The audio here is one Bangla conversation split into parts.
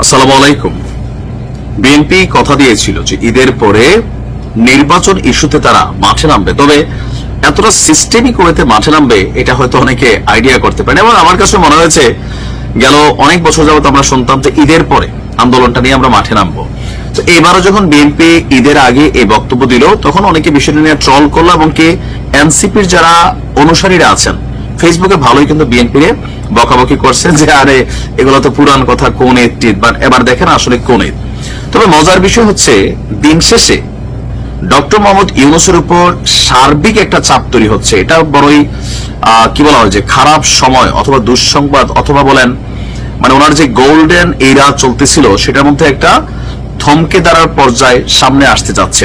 আসসালামু আলাইকুম। বিএনপি কথা দিয়েছিল যে ঈদের পরে নির্বাচন ইস্যুতে তারা মাঠে নামবে, তবে এতটা সিস্টেমিক ওয়েতে মাঠে নামবে এটা হয়তো অনেকে আইডিয়া করতে পারেন। এবং আমার কাছে মনে হয়েছে গেল অনেক বছর যাবত আমরা শুনতাম যে ঈদের পরে আন্দোলনটা নিয়ে আমরা মাঠে নামবো। তো এবারও যখন বিএনপি ঈদের আগে এই বক্তব্য দিল তখন অনেকে বিষয়টা নিয়ে ট্রল করলো, এবং কি এনসিপির যারা অনুসারীরা আছেন ফেসবুকে ভালোই কিন্তু বিএনপির বকাবকি করছেন যে আরে এগুলো তো পুরান কথা, কোন ঈদ, বাট এবার দেখেন আসলে কোন ঈদ। তবে মজার বিষয় হচ্ছে দিন শেষে ডক্টর মোহাম্মদ ইউনূসের উপর সার্বিক একটা চাপ তৈরি হচ্ছে। এটা বড়ই কি বলা হয় যে খারাপ সময় অথবা দুঃসংবাদ অথবা বলেন মানে ওনার যে গোল্ডেন এরা চলতেছিল সেটার মধ্যে একটা থমকে দাঁড়ার পর্যায়ে সামনে আসতে যাচ্ছে।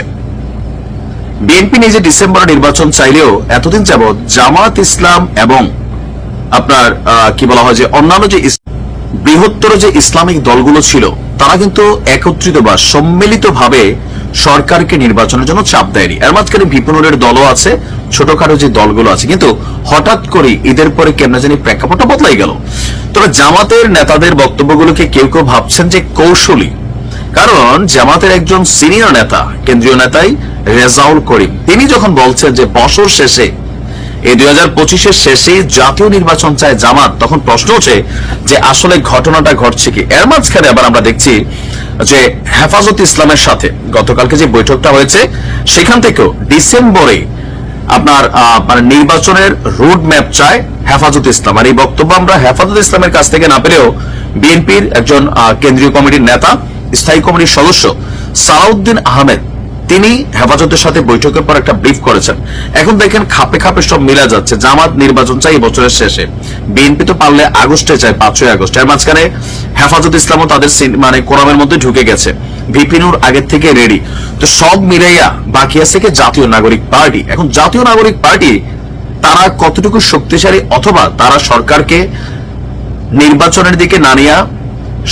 বিএনপি নিজে ডিসেম্বরে নির্বাচন চাইলেও এতদিন যাবৎ জামাত ইসলাম এবং আপনার কি বলা হয় যে অন্যান্য যে বৃহত্তর যে ইসলামিক দলগুলো ছিল তারা কিন্তু একত্রিত বা সম্মিলিত ভাবে সরকারকে নির্বাচনের জন্য চাপ দেয়নি। এর মাঝখানে বিপণনের দলও আছে, ছোটখাটো যে দলগুলো আছে, কিন্তু হঠাৎ করে ঈদের পরে কেমন জানি প্রেক্ষাপটটা বদলাই গেল। তবে জামাতের নেতাদের বক্তব্যগুলোকে কেউ কেউ ভাবছেন যে কৌশলী, কারণ জামাতের একজন সিনিয়র নেতা, কেন্দ্রীয় নেতাই রেজাউল করিম, তিনি যখন বলছেন যে বছর শেষে এই 2025-এর শেষে জাতীয় নির্বাচন চায় জামাত, তখন প্রশ্ন হচ্ছে যে আসলে ঘটনাটা ঘটছে কি। এর মাঝখানে আবার আমরা দেখছি যে হেফাজত ইসলামের সাথে গতকালকে যে বৈঠকটা হয়েছে সেখান থেকেও ডিসেম্বরে আপনার মানে নির্বাচনের রোড ম্যাপ চায় হেফাজত ইসলাম। আর এই বক্তব্য আমরা হেফাজত ইসলামের কাছ থেকে না পেলেও বিএনপির একজন কেন্দ্রীয় কমিটির নেতা, স্থায়ী কমিটির সদস্য সালাউদ্দিন আহমেদ, তিনি হেফাজতের সাথে বৈঠকের পর একটা ব্রিফ করেছেন। এখন দেখেন খাপে খাপে সব মিলা যাচ্ছে। জামাত নির্বাচন চাই বছরের শেষে, বিএনপি তো পারলে আগস্টে চায়, 5ই আগস্ট। এর মাঝখানে হেফাজত ইসলামও তাদের মানে কোরামের মধ্যে ঢুকে গেছে, ভিপিনুর আগের থেকে রেডি। তো সব মিলাইয়া বাকি আছে কি জাতীয় নাগরিক পার্টি। এখন জাতীয় নাগরিক পার্টি তারা কতটুকু শক্তিশালী, অথবা তারা সরকারকে নির্বাচনের দিকে না নিয়ে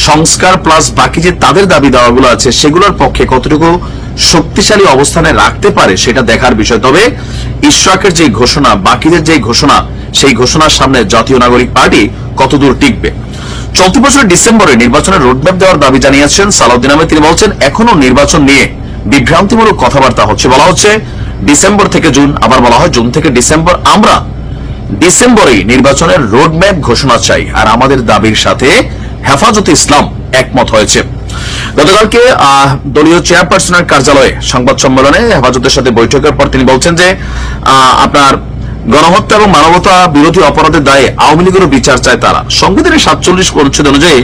সংস্কার প্লাস বাকি যে তাদের দাবি দাওয়াগুলো আছে সেগুলোর পক্ষে কতটুকু শক্তিশালী অবস্থানে রাখতে পারে সেটা দেখার বিষয়। তবে ইশরাকের যে ঘোষণা, বাকিদের যে ঘোষণা, সেই ঘোষণার সামনে জাতীয় নাগরিক পার্টি কতদূর টিকবে। চলতি বছরের ডিসেম্বরে নির্বাচনের রোডম্যাপ দেওয়ার দাবি জানিয়েছেন সালাউদ্দিন আহমেদ। তিনি বলছেন এখনো নির্বাচন নিয়ে বিভ্রান্তিমূলক কথাবার্তা হচ্ছে। বলা হচ্ছে ডিসেম্বর থেকে জুন, আবার বলা হয় জুন থেকে ডিসেম্বর। আমরা ডিসেম্বরে নির্বাচনের রোডম্যাপ ঘোষণা চাই, আর আমাদের দাবির সাথে হেফাজতে ইসলাম একমত হয়েছে। গতকালকে দলীয় চেয়ারপারসনের কার্যালয়ে সংবাদ সম্মেলনে হেফাজতের সাথে বৈঠকের পর তিনি বলছেন যে আপনার গণহত্যা এবং মানবতা বিরোধী অপরাধের দায়ে আওয়ামী লীগেরও বিচার চায় তারা। সংবিধানের 47 অনুচ্ছেদ অনুযায়ী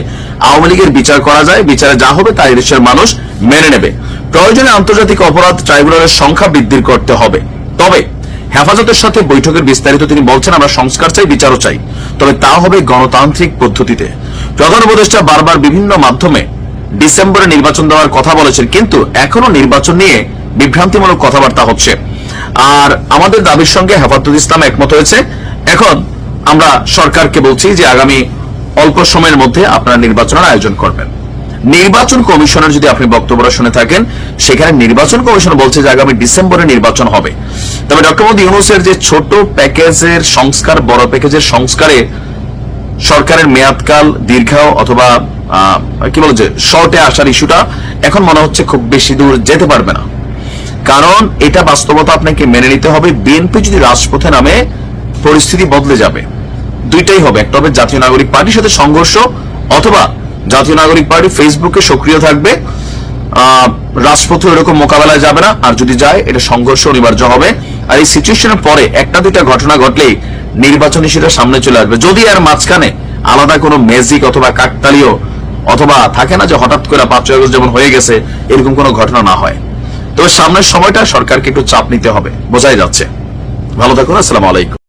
আওয়ামী লীগের বিচার করা যায়, বিচারে যা হবে তা দেশের মানুষ মেনে নেবে। প্রয়োজনে আন্তর্জাতিক অপরাধ ট্রাইব্যুনালের সংখ্যা বৃদ্ধি করতে হবে। তবে হেফাজতের সাথে বৈঠকের বিস্তারিত তিনি বলছেন আমরা সংস্কার চাই, বিচারও চাই, তবে তা হবে গণতান্ত্রিক পদ্ধতিতে। প্রধান উপদেষ্টা বারবার বিভিন্ন মাধ্যমে ডিসেম্বরে নির্বাচন দেওয়ার কথা বলেছেন, কিন্তু এখনো নির্বাচন নিয়ে বিভ্রান্তিমূলক কথাবার্তা হচ্ছে। আর আমাদের দাবির সঙ্গে হেফাজত ইসলাম একমত হয়েছে। এখন আমরা সরকারকে বলছি যে আগামী অল্প সময়ের মধ্যে আপনারা নির্বাচনের আয়োজন করবেন। নির্বাচন কমিশনের যদি আপনি বক্তব্যটা শুনে থাকেন, সেখানে নির্বাচন কমিশন বলছে যে আগামী ডিসেম্বরে নির্বাচন হবে। তবে ডক্টর মোহাম্মদ ইউনূসের যে ছোট প্যাকেজের সংস্কার, বড় প্যাকেজের সংস্কারে সরকারের মেয়াদকাল দীর্ঘাও অথবা কি বলে যে শর্টে আসার ইস্যুটা এখন মনে হচ্ছে খুব বেশি দূর যেতে পারবে না, কারণ এটা বাস্তবতা আপনাকে মেনে নিতে হবে। বিএনপি যদি রাজপথে নামে পরিস্থিতি বদলে যাবে, দুইটাই হবে। একটা হবে জাতীয় নাগরিক পার্টির সাথে সংঘর্ষ, অথবা জাতীয় নাগরিক পার্টি ফেসবুকে সক্রিয় থাকবে, রাজপথে এরকম মোকাবেলায় যাবে না, আর যদি যায় এটা সংঘর্ষ অনিবার্য হবে। আর এই সিচুয়েশনের পরে একটা দুইটা ঘটনা ঘটলেই নির্বাচনী সেটা সামনে চলে আসবে, যদি আর মাঝখানে আলাদা কোনো ম্যাজিক অথবা কাকতালীয় অথবা থাকে না যে হঠাৎ করে 5ই আগস্ট যেমন হয়ে গেছে এরকম কোনো ঘটনা না হয়। তবে সামনের সময়টা সরকারকে একটু চাপ নিতে হবে, বোঝাই যাচ্ছে। ভালো থাকুন, আসসালামু আলাইকুম।